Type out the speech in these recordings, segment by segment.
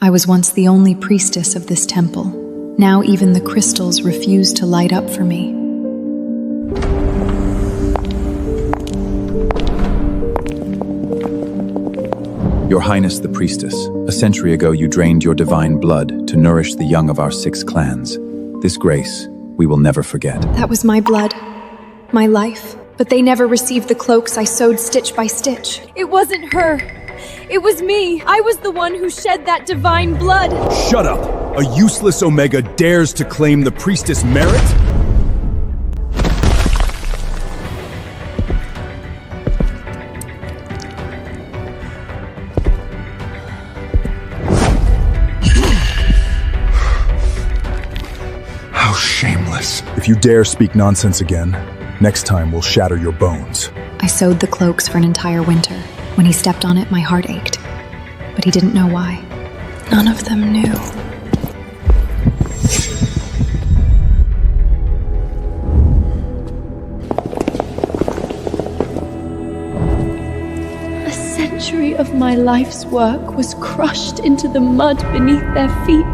I was once the only priestess of this temple. Now even the crystals refuse to light up for me. Your Highness the Priestess, a century ago you drained your divine blood to nourish the young of our 6 clans. This grace we will never forget. That was my blood, my life. But they never received the cloaks I sewed stitch by stitch. It wasn't her. It was me. I was the one who shed that divine blood. Shut up! A useless Omega dares to claim the priestess merit? How shameless. If you dare speak nonsense again, next time we'll shatter your bones. I sewed the cloaks for an entire winter. When he stepped on it, my heart ached. But he didn't know why. None of them knew. A century of my life's work was crushed into the mud beneath their feet.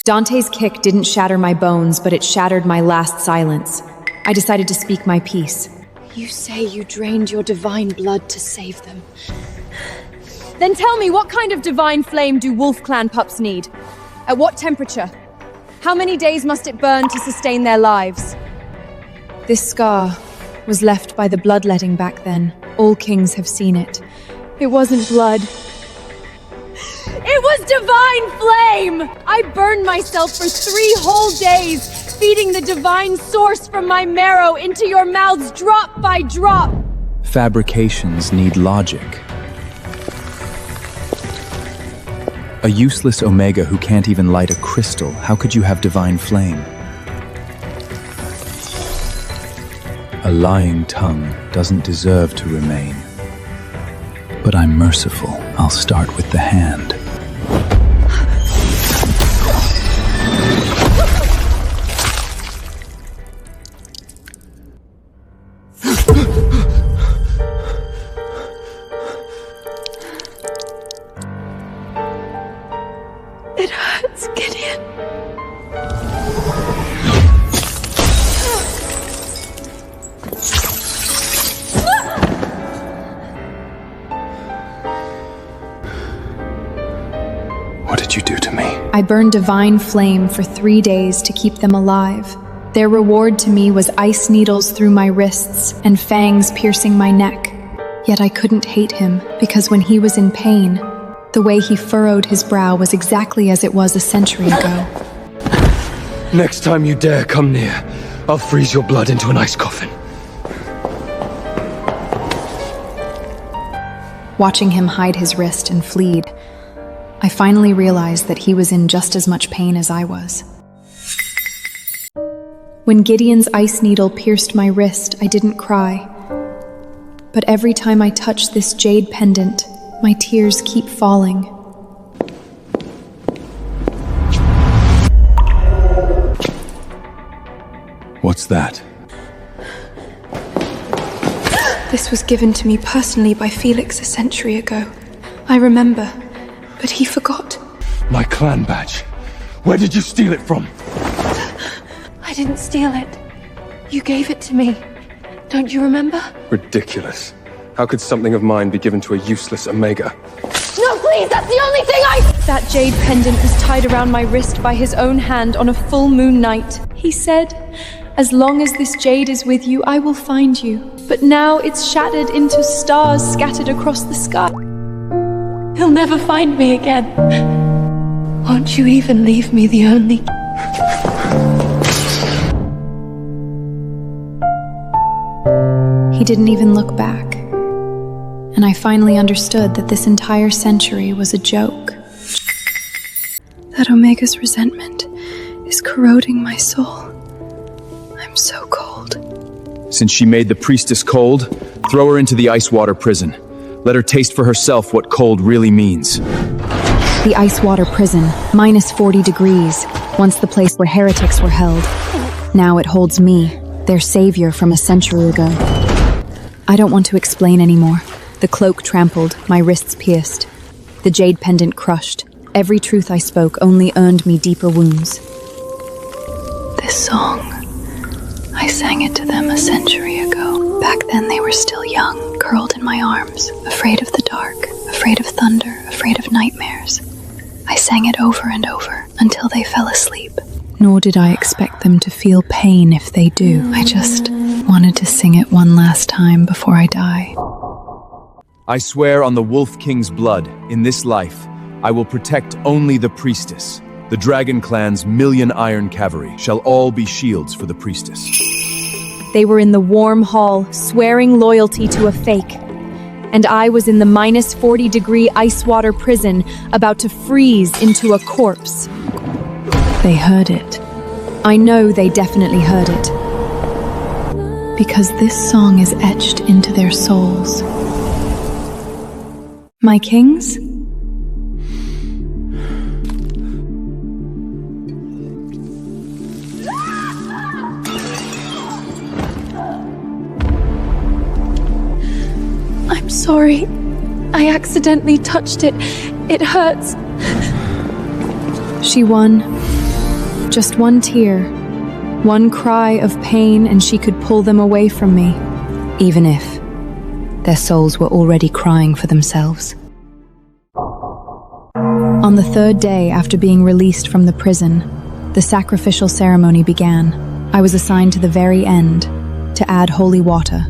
Dante's kick didn't shatter my bones, but it shattered my last silence. I decided to speak my piece. You say you drained your divine blood to save them. Then tell me, what kind of divine flame do Wolf Clan pups need? At what temperature? How many days must it burn to sustain their lives? This scar was left by the bloodletting back then. All kings have seen it. It wasn't blood. It was divine flame! I burned myself for 3 whole days, feeding the divine source from my marrow into your mouths drop by drop. Fabrications need logic. A useless Omega who can't even light a crystal, how could you have divine flame? A lying tongue doesn't deserve to remain. But I'm merciful. I'll start with the hand. It hurts, Gideon. What did you do to me? I burned divine flame for 3 days to keep them alive. Their reward to me was ice needles through my wrists and fangs piercing my neck. Yet I couldn't hate him, because when he was in pain, the way he furrowed his brow was exactly as it was a century ago. Next time you dare come near, I'll freeze your blood into an ice coffin. Watching him hide his wrist and flee, I finally realized that he was in just as much pain as I was. When Gideon's ice needle pierced my wrist, I didn't cry. But every time I touch this jade pendant, my tears keep falling. What's that? This was given to me personally by Felix a century ago. I remember, but he forgot. My clan badge. Where did you steal it from? I didn't steal it. You gave it to me. Don't you remember? Ridiculous. How could something of mine be given to a useless Omega? No, please, that's the only thing That jade pendant was tied around my wrist by his own hand on a full moon night. He said, "As long as this jade is with you, I will find you." But now it's shattered into stars scattered across the sky. He'll never find me again. Won't you even leave me the only... He didn't even look back. And I finally understood that this entire century was a joke. That Omega's resentment is corroding my soul. I'm so cold. Since she made the priestess cold, throw her into the ice water prison. Let her taste for herself what cold really means. The ice water prison, minus 40 degrees, once the place where heretics were held. Now it holds me, their savior from a century ago. I don't want to explain anymore. The cloak trampled, my wrists pierced. The jade pendant crushed. Every truth I spoke only earned me deeper wounds. This song, I sang it to them a century ago. Back then they were still young, curled in my arms, afraid of the dark, afraid of thunder, afraid of nightmares. I sang it over and over until they fell asleep. Nor did I expect them to feel pain if they do. I just wanted to sing it one last time before I die. I swear on the Wolf King's blood, in this life, I will protect only the priestess. The Dragon Clan's 1,000,000 iron cavalry shall all be shields for the priestess. They were in the warm hall, swearing loyalty to a fake. And I was in the -40-degree ice water prison, about to freeze into a corpse. They heard it. I know they definitely heard it. Because this song is etched into their souls. My kings? I'm sorry. I accidentally touched it. It hurts. She won. Just one tear, one cry of pain, and she could pull them away from me, even if their souls were already crying for themselves. On the third day after being released from the prison, the sacrificial ceremony began. I was assigned to the very end to add holy water.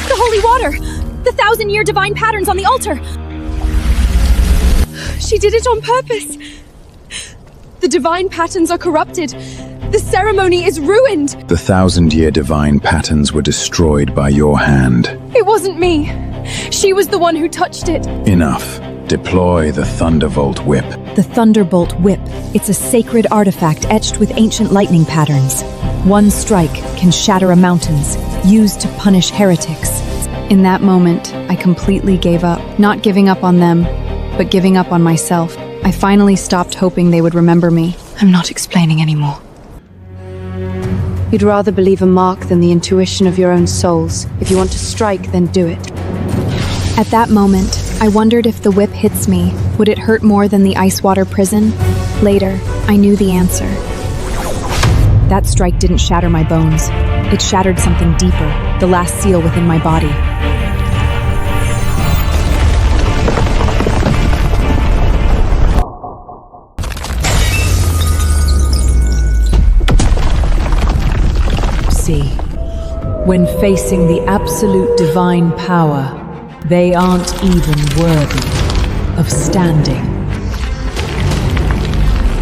The holy water! The 1,000-year divine patterns on the altar! She did it on purpose! The divine patterns are corrupted. The ceremony is ruined! The 1,000-year divine patterns were destroyed by your hand. It wasn't me. She was the one who touched it. Enough. Deploy the Thunderbolt Whip. The Thunderbolt Whip. It's a sacred artifact etched with ancient lightning patterns. One strike can shatter a mountains, used to punish heretics. In that moment, I completely gave up. Not giving up on them, but giving up on myself. I finally stopped hoping they would remember me. I'm not explaining anymore. You'd rather believe a mark than the intuition of your own souls. If you want to strike, then do it. At that moment, I wondered if the whip hits me, would it hurt more than the ice water prison? Later, I knew the answer. That strike didn't shatter my bones. It shattered something deeper, the last seal within my body. See, when facing the absolute divine power, they aren't even worthy of standing.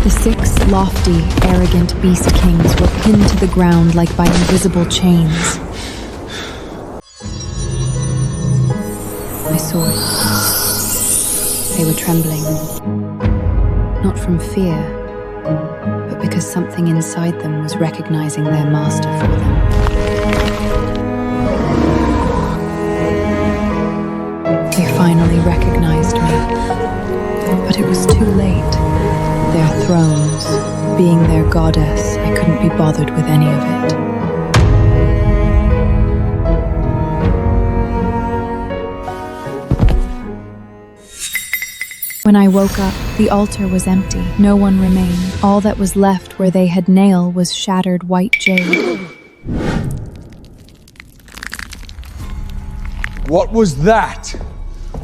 The 6 lofty, arrogant beast kings were pinned to the ground like by invisible chains. I saw it. They were trembling. Not from fear, but because something inside them was recognizing their master for them. They finally recognized me, but it was too late. Their thrones, being their goddess, I couldn't be bothered with any of it. When I woke up, the altar was empty. No one remained. All that was left where they had nailed was shattered white jade. What was that?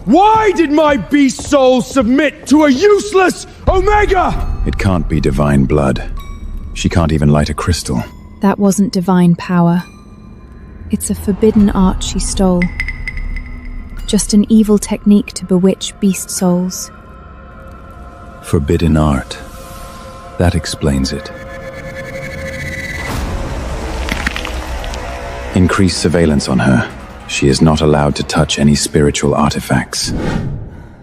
Why did my beast soul submit to a useless Omega? It can't be divine blood. She can't even light a crystal. That wasn't divine power. It's a forbidden art she stole. Just an evil technique to bewitch beast souls. Forbidden art. That explains it. Increase surveillance on her. She is not allowed to touch any spiritual artifacts.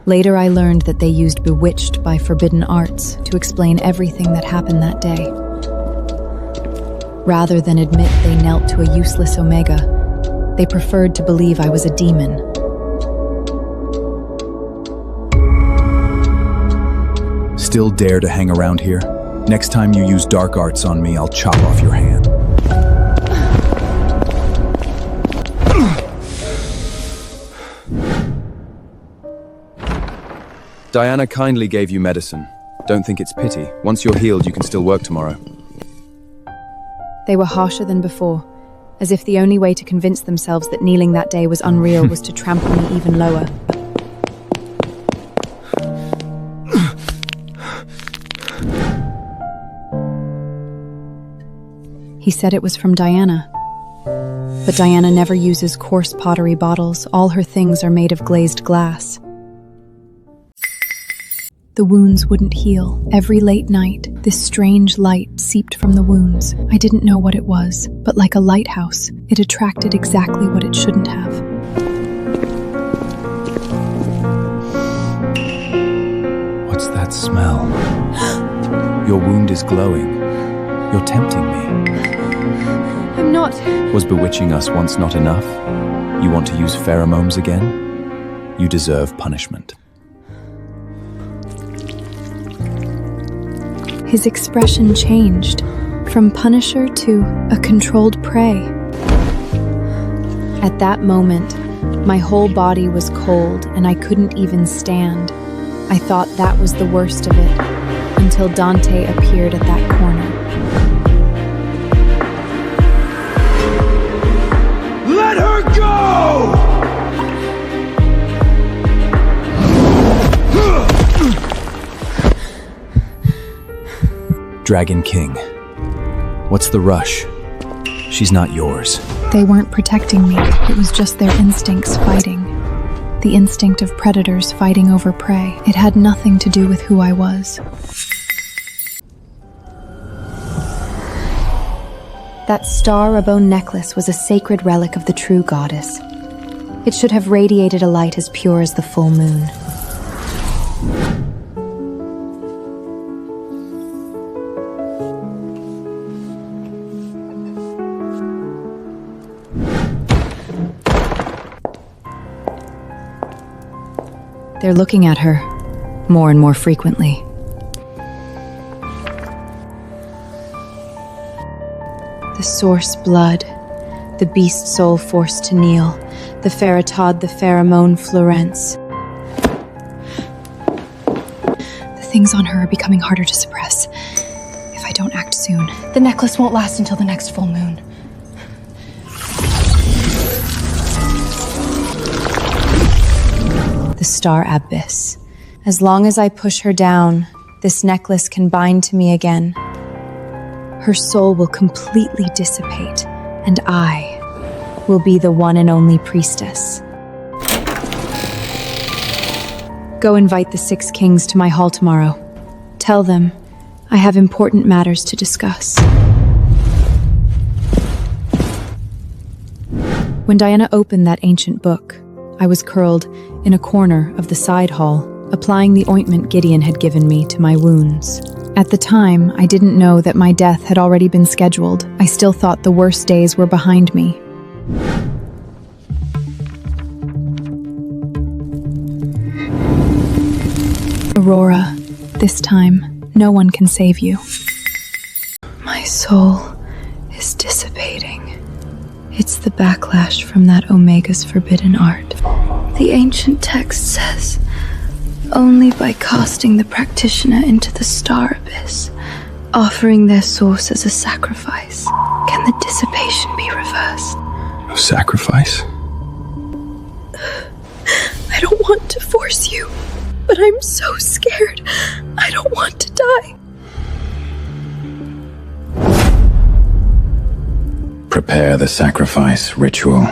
Later I learned that they used bewitched by forbidden arts to explain everything that happened that day. Rather than admit they knelt to a useless Omega, they preferred to believe I was a demon. Still dare to hang around here? Next time you use dark arts on me, I'll chop off your hand. Diana kindly gave you medicine. Don't think it's pity. Once you're healed, you can still work tomorrow. They were harsher than before, as if the only way to convince themselves that kneeling that day was unreal was to trample me even lower. He said it was from Diana. But Diana never uses coarse pottery bottles. All her things are made of glazed glass. The wounds wouldn't heal. Every late night, this strange light seeped from the wounds. I didn't know what it was, but like a lighthouse, it attracted exactly what it shouldn't have. What's that smell? Your wound is glowing. You're tempting me. I'm not. Was bewitching us once not enough? You want to use pheromones again? You deserve punishment. His expression changed, from punisher to a controlled prey. At that moment, my whole body was cold and I couldn't even stand. I thought that was the worst of it, until Dante appeared at that corner. Let her go! Dragon King. What's the rush? She's not yours. They weren't protecting me. It was just their instincts fighting. The instinct of predators fighting over prey. It had nothing to do with who I was. That star bone necklace was a sacred relic of the true goddess. It should have radiated a light as pure as the full moon. They're looking at her, more and more frequently. The source blood, the beast soul forced to kneel, the Pheratod, the pheromone Florence. The things on her are becoming harder to suppress, if I don't act soon. The necklace won't last until the next full moon. The star abyss. As long as I push her down, this necklace can bind to me again. Her soul will completely dissipate, and I will be the one and only priestess. Go invite the 6 kings to my hall tomorrow. Tell them I have important matters to discuss. When Diana opened that ancient book, I was curled in a corner of the side hall, applying the ointment Gideon had given me to my wounds. At the time, I didn't know that my death had already been scheduled. I still thought the worst days were behind me. Aurora, this time, no one can save you. My soul is dissipating. It's the backlash from that Omega's forbidden art. The ancient text says, only by casting the practitioner into the star abyss, offering their source as a sacrifice, can the dissipation be reversed. A sacrifice? I don't want to force you, but I'm so scared. I don't want to die. Prepare the sacrifice ritual.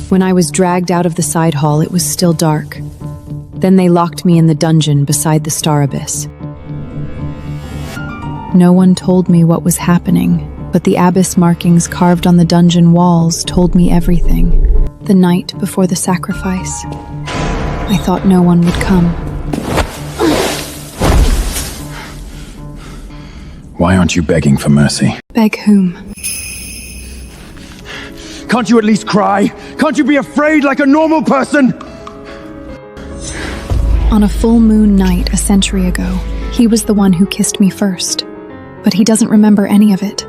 When I was dragged out of the side hall, it was still dark. Then they locked me in the dungeon beside the star abyss. No one told me what was happening, but the abyss markings carved on the dungeon walls told me everything. The night before the sacrifice, I thought no one would come. Why aren't you begging for mercy? Beg whom? Can't you at least cry? Can't you be afraid like a normal person? On a full moon night a century ago, he was the one who kissed me first, but he doesn't remember any of it.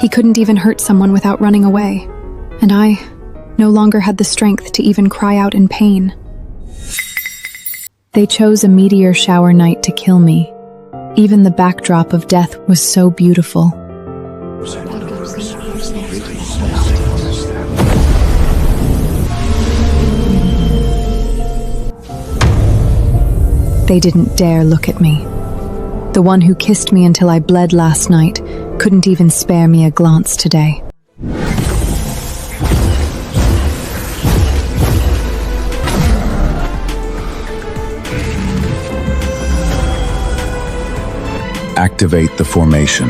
He couldn't even hurt someone without running away, and I no longer had the strength to even cry out in pain. They chose a meteor shower night to kill me. Even the backdrop of death was so beautiful. They didn't dare look at me. The one who kissed me until I bled last night couldn't even spare me a glance today. Activate the formation.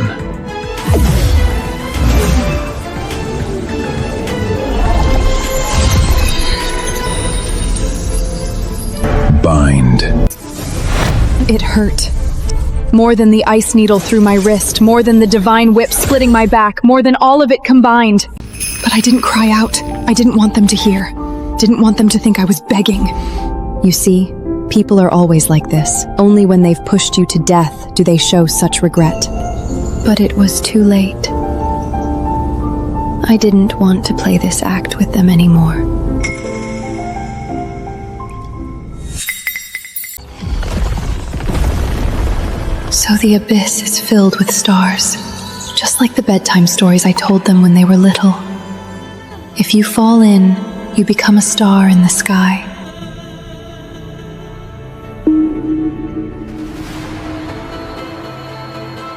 Bind. It hurt. More than the ice needle through my wrist, more than the divine whip splitting my back, more than all of it combined. But I didn't cry out. I didn't want them to hear. Didn't want them to think I was begging. You see, people are always like this. Only when they've pushed you to death do they show such regret. But it was too late. I didn't want to play this act with them anymore. So the abyss is filled with stars, just like the bedtime stories I told them when they were little. If you fall in, you become a star in the sky.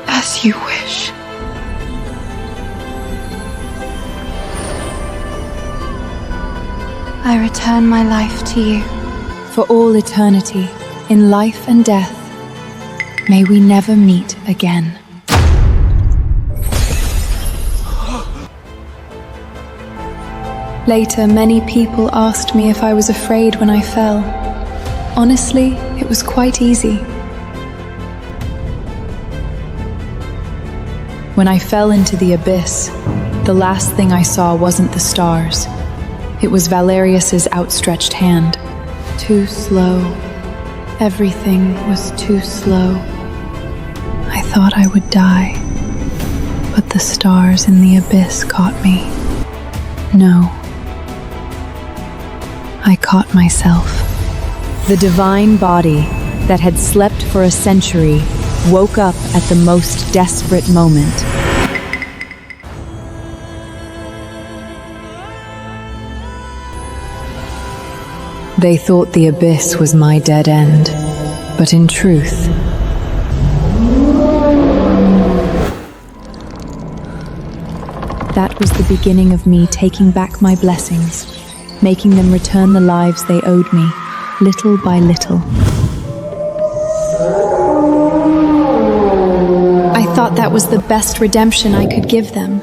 As you wish. I return my life to you. For all eternity, in life and death, may we never meet again. Later, many people asked me if I was afraid when I fell. Honestly, it was quite easy. When I fell into the abyss, the last thing I saw wasn't the stars. It was Valerius's outstretched hand. Too slow. Everything was too slow. I thought I would die, but the stars in the abyss caught me. No. I caught myself. The divine body that had slept for a century woke up at the most desperate moment. They thought the abyss was my dead end, but in truth, that was the beginning of me taking back my blessings, making them return the lives they owed me, little by little. I thought that was the best redemption I could give them.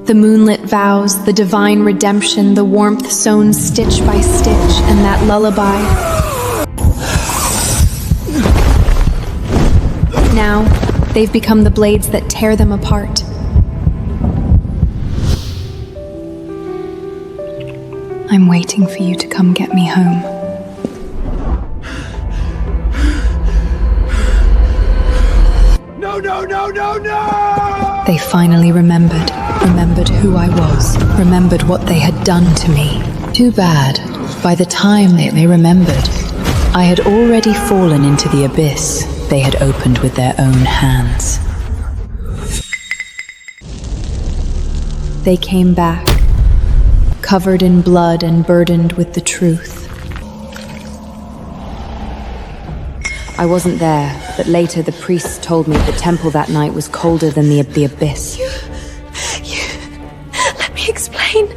The moonlit vows, the divine redemption, the warmth sewn stitch by stitch, and that lullaby. Now, they've become the blades that tear them apart. I'm waiting for you to come get me home. No, no, no, no, no! They finally remembered who I was, remembered what they had done to me. too bad. By the time they remembered, I had already fallen into the abyss they had opened with their own hands. They came back, covered in blood and burdened with the truth. I wasn't there, but later the priests told me the temple that night was colder than the abyss. Let me explain.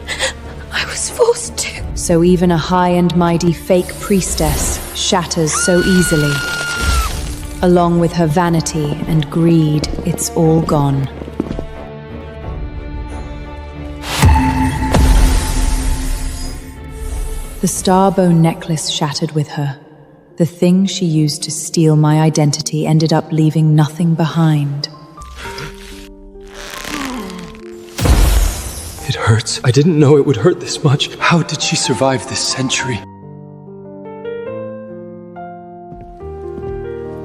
I was forced to. So even a high and mighty fake priestess shatters so easily. Along with her vanity and greed, it's all gone. The starbone necklace shattered with her. The thing she used to steal my identity ended up leaving nothing behind. It hurts. I didn't know it would hurt this much. How did she survive this century?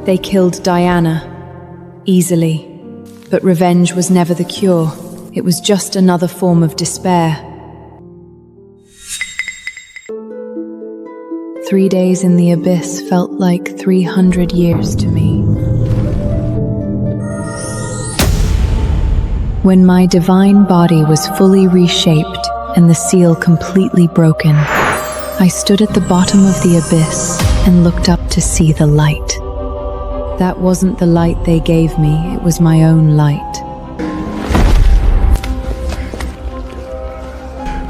They killed Diana, easily. But revenge was never the cure. It was just another form of despair. 3 days in the abyss felt like 300 years to me. When my divine body was fully reshaped and the seal completely broken, I stood at the bottom of the abyss and looked up to see the light. That wasn't the light they gave me, it was my own light.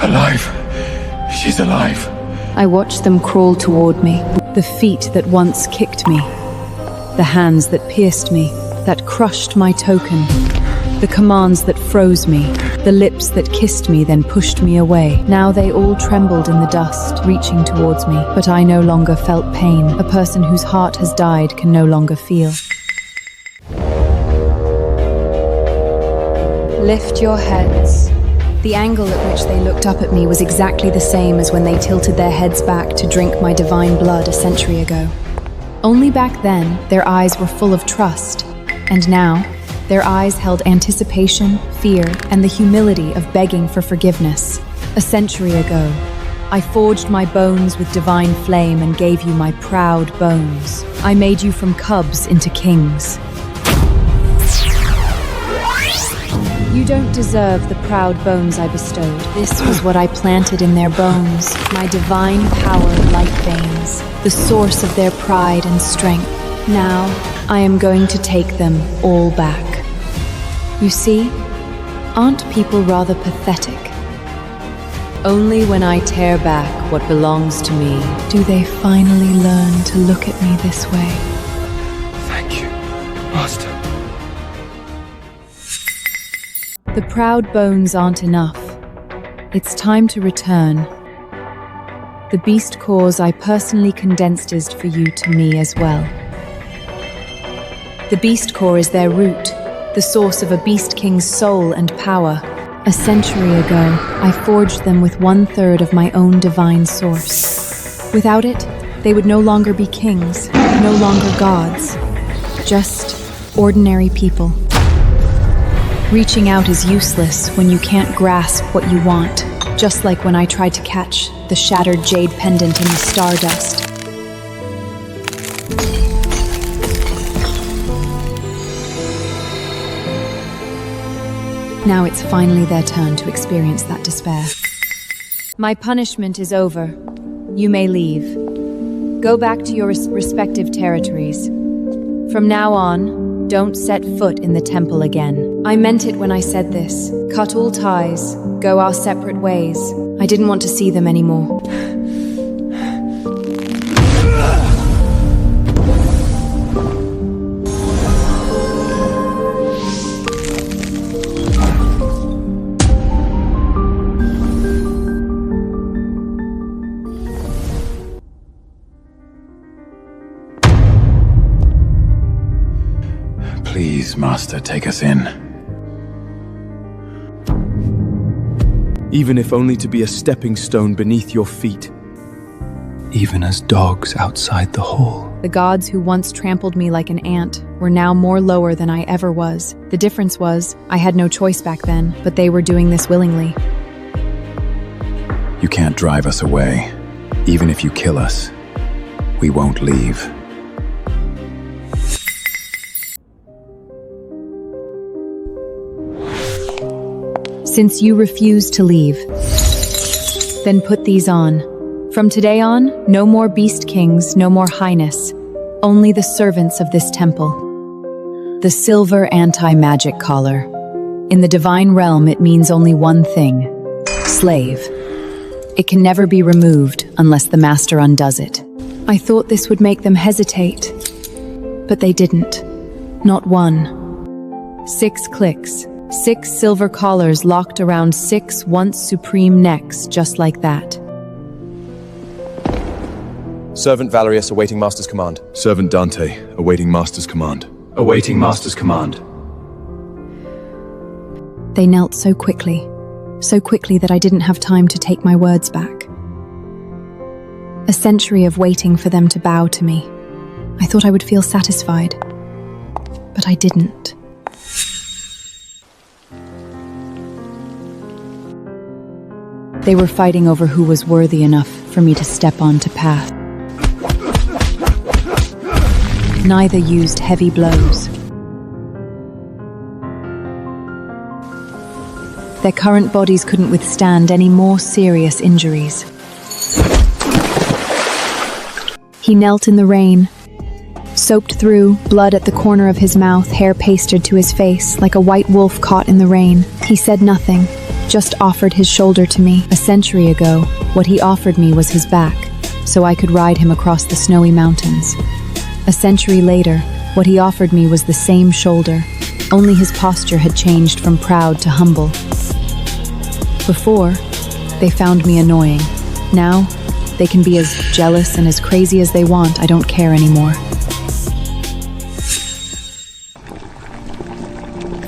Alive. She's alive. I watched them crawl toward me, the feet that once kicked me, the hands that pierced me, that crushed my token, the commands that froze me, the lips that kissed me then pushed me away. Now they all trembled in the dust, reaching towards me, but I no longer felt pain. A person whose heart has died can no longer feel. Lift your heads. The angle at which they looked up at me was exactly the same as when they tilted their heads back to drink my divine blood a century ago. Only back then, their eyes were full of trust, and now, their eyes held anticipation, fear, and the humility of begging for forgiveness. A century ago, I forged my bones with divine flame and gave you my proud bones. I made you from cubs into kings. You don't deserve the proud bones I bestowed. This was what I planted in their bones, my divine power light veins, the source of their pride and strength. Now, I am going to take them all back. You see, aren't people rather pathetic? Only when I tear back what belongs to me do they finally learn to look at me this way. Thank you, Master. The proud bones aren't enough. It's time to return. The beast cores I personally condensed for you to me as well. The beast core is their root, the source of a beast king's soul and power. A century ago, I forged them with 1/3 of my own divine source. Without it, they would no longer be kings, no longer gods, just ordinary people. Reaching out is useless when you can't grasp what you want, just like when I tried to catch the shattered jade pendant in the stardust. Now it's finally their turn to experience that despair. My punishment is over. You may leave. Go back to your respective territories. From now on, don't set foot in the temple again. I meant it when I said this. Cut all ties, go our separate ways. I didn't want to see them anymore. Please, Master, take us in. Even if only to be a stepping stone beneath your feet. Even as dogs outside the hall. The gods who once trampled me like an ant were now more lower than I ever was. The difference was, I had no choice back then, but they were doing this willingly. You can't drive us away. Even if you kill us, we won't leave. Since you refuse to leave, then put these on. From today on, no more beast kings, no more highness, only the servants of this temple. The silver anti-magic collar. In the divine realm, it means only one thing: slave. It can never be removed unless the master undoes it. I thought this would make them hesitate, but they didn't. Not one. 6 clicks. 6 silver collars locked around 6 once supreme necks, just like that. Servant Valerius awaiting Master's command. Servant Dante awaiting Master's command. Awaiting Master's command. They knelt so quickly that I didn't have time to take my words back. A century of waiting for them to bow to me. I thought I would feel satisfied, but I didn't. They were fighting over who was worthy enough for me to step onto path. Neither used heavy blows. Their current bodies couldn't withstand any more serious injuries. He knelt in the rain, soaked through, blood at the corner of his mouth, hair pasted to his face, like a white wolf caught in the rain. He said nothing, just offered his shoulder to me. A century ago, what he offered me was his back, so I could ride him across the snowy mountains. A century later, what he offered me was the same shoulder, only his posture had changed from proud to humble. Before, they found me annoying. Now, they can be as jealous and as crazy as they want. I don't care anymore.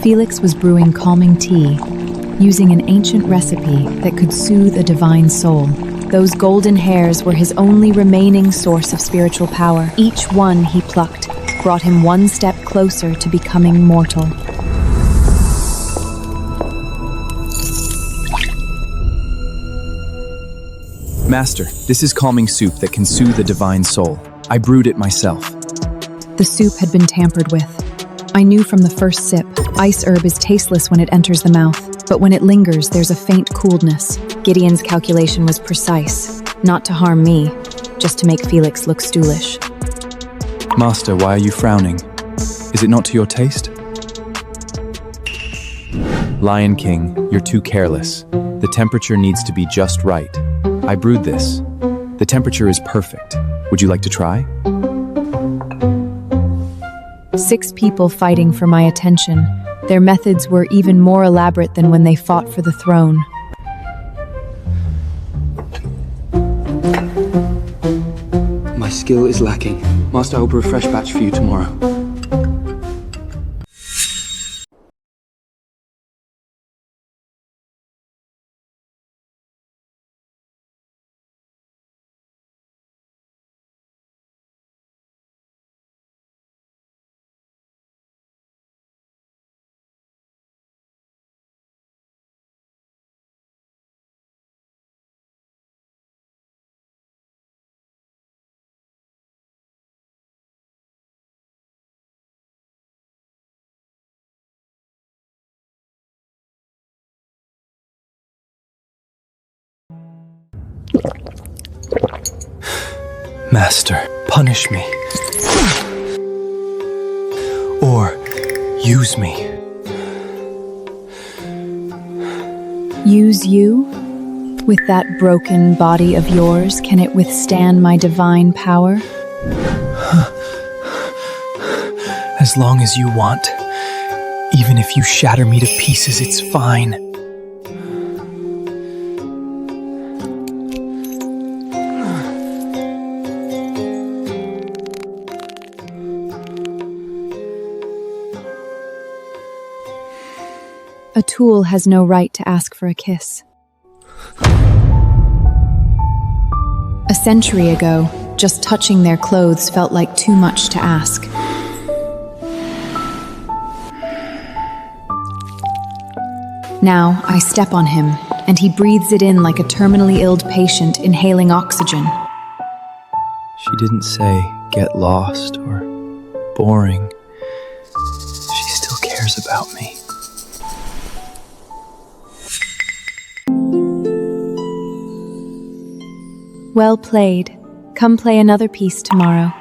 Felix was brewing calming tea, using an ancient recipe that could soothe a divine soul. Those golden hairs were his only remaining source of spiritual power. Each one he plucked brought him one step closer to becoming mortal. Master, this is calming soup that can soothe a divine soul. I brewed it myself. The soup had been tampered with. I knew from the first sip. Ice herb is tasteless when it enters the mouth, but when it lingers, there's a faint coolness. Gideon's calculation was precise, not to harm me, just to make Felix look stoolish. Master, why are you frowning? Is it not to your taste? Lion King, you're too careless. The temperature needs to be just right. I brewed this. The temperature is perfect. Would you like to try? 6 people fighting for my attention. Their methods were even more elaborate than when they fought for the throne. My skill is lacking. Master, I will brew a fresh batch for you tomorrow. Master, punish me. Or use me. Use you? With that broken body of yours, can it withstand my divine power? As long as you want. Even if you shatter me to pieces, it's fine. A tool has no right to ask for a kiss. A century ago, just touching their clothes felt like too much to ask. Now, I step on him, and he breathes it in like a terminally ill patient inhaling oxygen. She didn't say, get lost or boring. She still cares about me. Well played. Come play another piece tomorrow.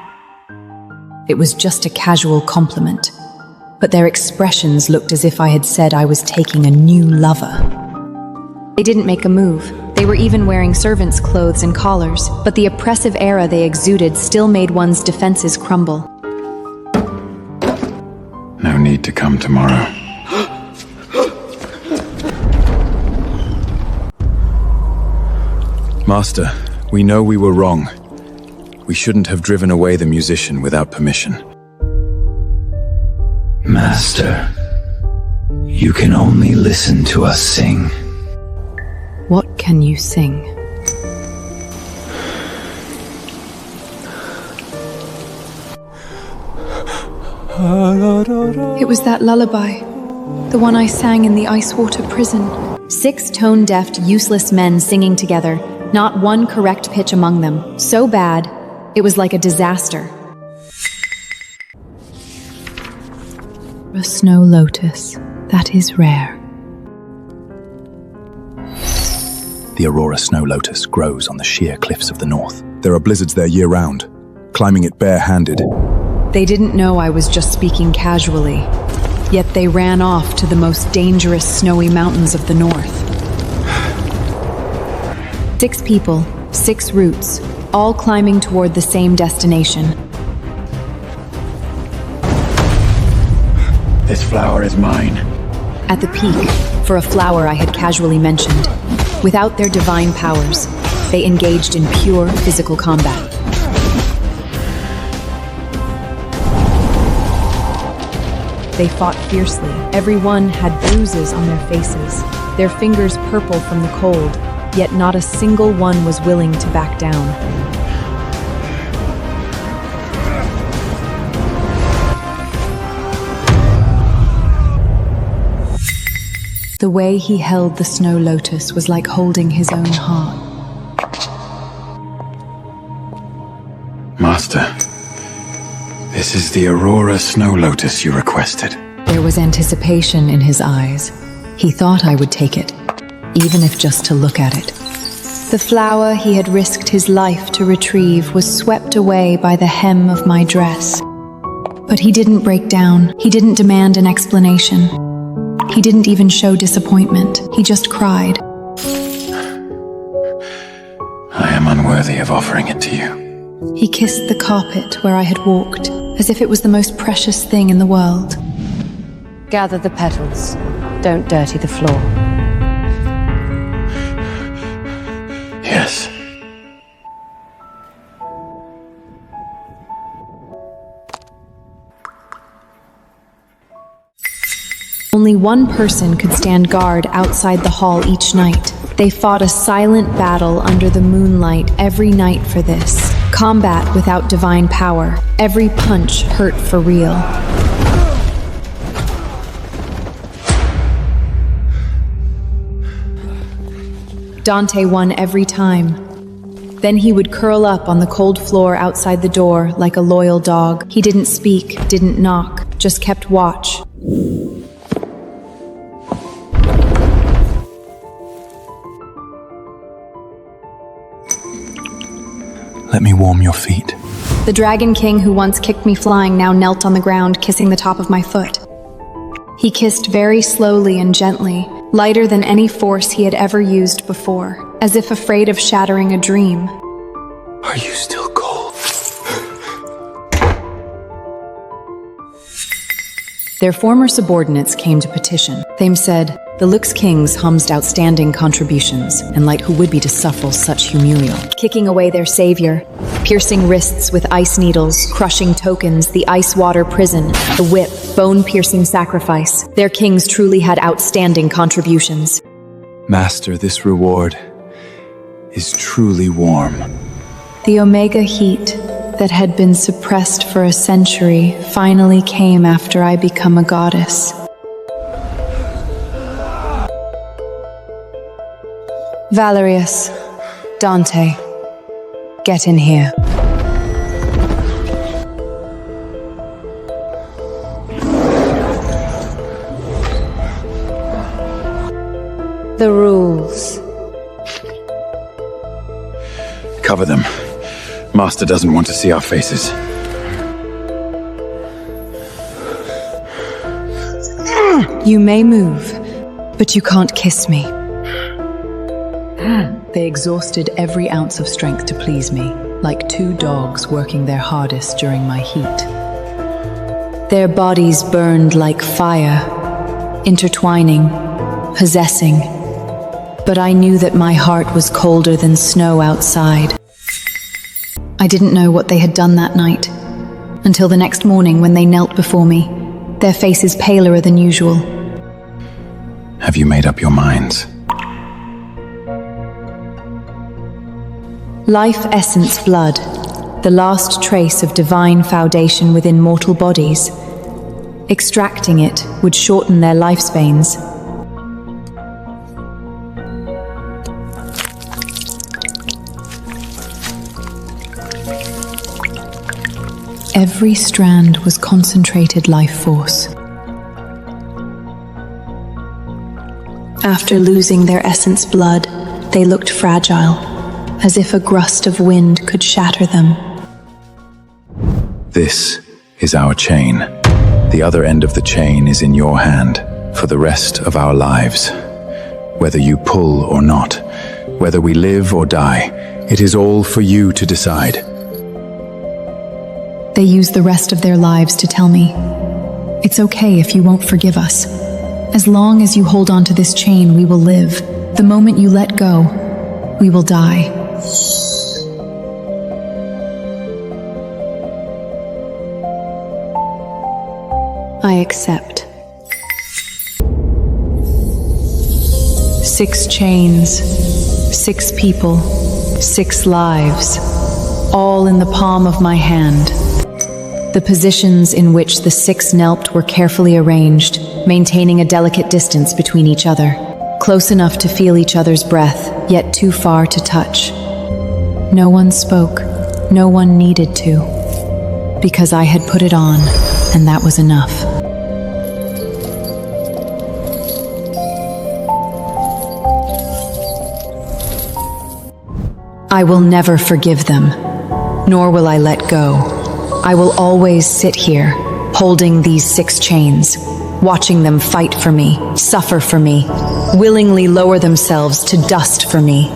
It was just a casual compliment, but their expressions looked as if I had said I was taking a new lover. They didn't make a move. They were even wearing servants' clothes and collars, but the oppressive aura they exuded still made one's defenses crumble. No need to come tomorrow. Master, we know we were wrong. We shouldn't have driven away the musician without permission. Master, you can only listen to us sing. What can you sing? It was that lullaby, the one I sang in the ice water prison. 6 tone-deaf, useless men singing together, not one correct pitch among them. So bad, it was like a disaster. A snow lotus, that is rare. The Aurora snow lotus grows on the sheer cliffs of the north. There are blizzards there year-round, climbing it bare-handed. They didn't know I was just speaking casually, yet they ran off to the most dangerous snowy mountains of the north. 6 people, 6 routes, all climbing toward the same destination. This flower is mine. At the peak, for a flower I had casually mentioned, without their divine powers, they engaged in pure physical combat. They fought fiercely. Everyone had bruises on their faces, their fingers purple from the cold, yet not a single one was willing to back down. The way he held the snow lotus was like holding his own heart. Master, this is the Aurora snow lotus you requested. There was anticipation in his eyes. He thought I would take it, even if just to look at it. The flower he had risked his life to retrieve was swept away by the hem of my dress. But he didn't break down. He didn't demand an explanation. He didn't even show disappointment. He just cried. I am unworthy of offering it to you. He kissed the carpet where I had walked, as if it was the most precious thing in the world. Gather the petals. Don't dirty the floor. Yes. Only one person could stand guard outside the hall each night. They fought a silent battle under the moonlight every night for this. Combat without divine power. Every punch hurt for real. Dante won every time. Then he would curl up on the cold floor outside the door like a loyal dog. He didn't speak, didn't knock, just kept watch. Let me warm your feet. The Dragon King who once kicked me flying now knelt on the ground, kissing the top of my foot. He kissed very slowly and gently, lighter than any force he had ever used before, as if afraid of shattering a dream. Are you still cold? Their former subordinates came to petition. They said, the Lux Kings humsed outstanding contributions, and like who would be to suffer such humilial. Kicking away their savior, piercing wrists with ice needles, crushing tokens, the ice water prison, the whip, bone-piercing sacrifice. Their kings truly had outstanding contributions. Master, this reward is truly warm. The Omega heat that had been suppressed for a century finally came after I become a goddess. Valerius, Dante, get in here. The rules. Cover them. Master doesn't want to see our faces. You may move, but you can't kiss me. They exhausted every ounce of strength to please me, like 2 dogs working their hardest during my heat. Their bodies burned like fire, intertwining, possessing. But I knew that my heart was colder than snow outside. I didn't know what they had done that night, until the next morning when they knelt before me, their faces paler than usual. Have you made up your minds? Life essence blood, the last trace of divine foundation within mortal bodies, Extracting it would shorten their lifespans. Every strand was concentrated life force. After losing their essence blood, they looked fragile, as if a gust of wind could shatter them. This is our chain. The other end of the chain is in your hand for the rest of our lives. Whether you pull or not, whether we live or die, it is all for you to decide. They use the rest of their lives to tell me, it's okay if you won't forgive us. As long as you hold on to this chain, we will live. The moment you let go, we will die. I accept. 6 chains, 6 people, 6 lives, all in the palm of my hand. The positions in which the 6 knelt were carefully arranged, maintaining a delicate distance between each other, close enough to feel each other's breath, yet too far to touch. No one spoke, no one needed to, because I had put it on, and that was enough. I will never forgive them, nor will I let go. I will always sit here, holding these 6 chains, watching them fight for me, suffer for me, willingly lower themselves to dust for me.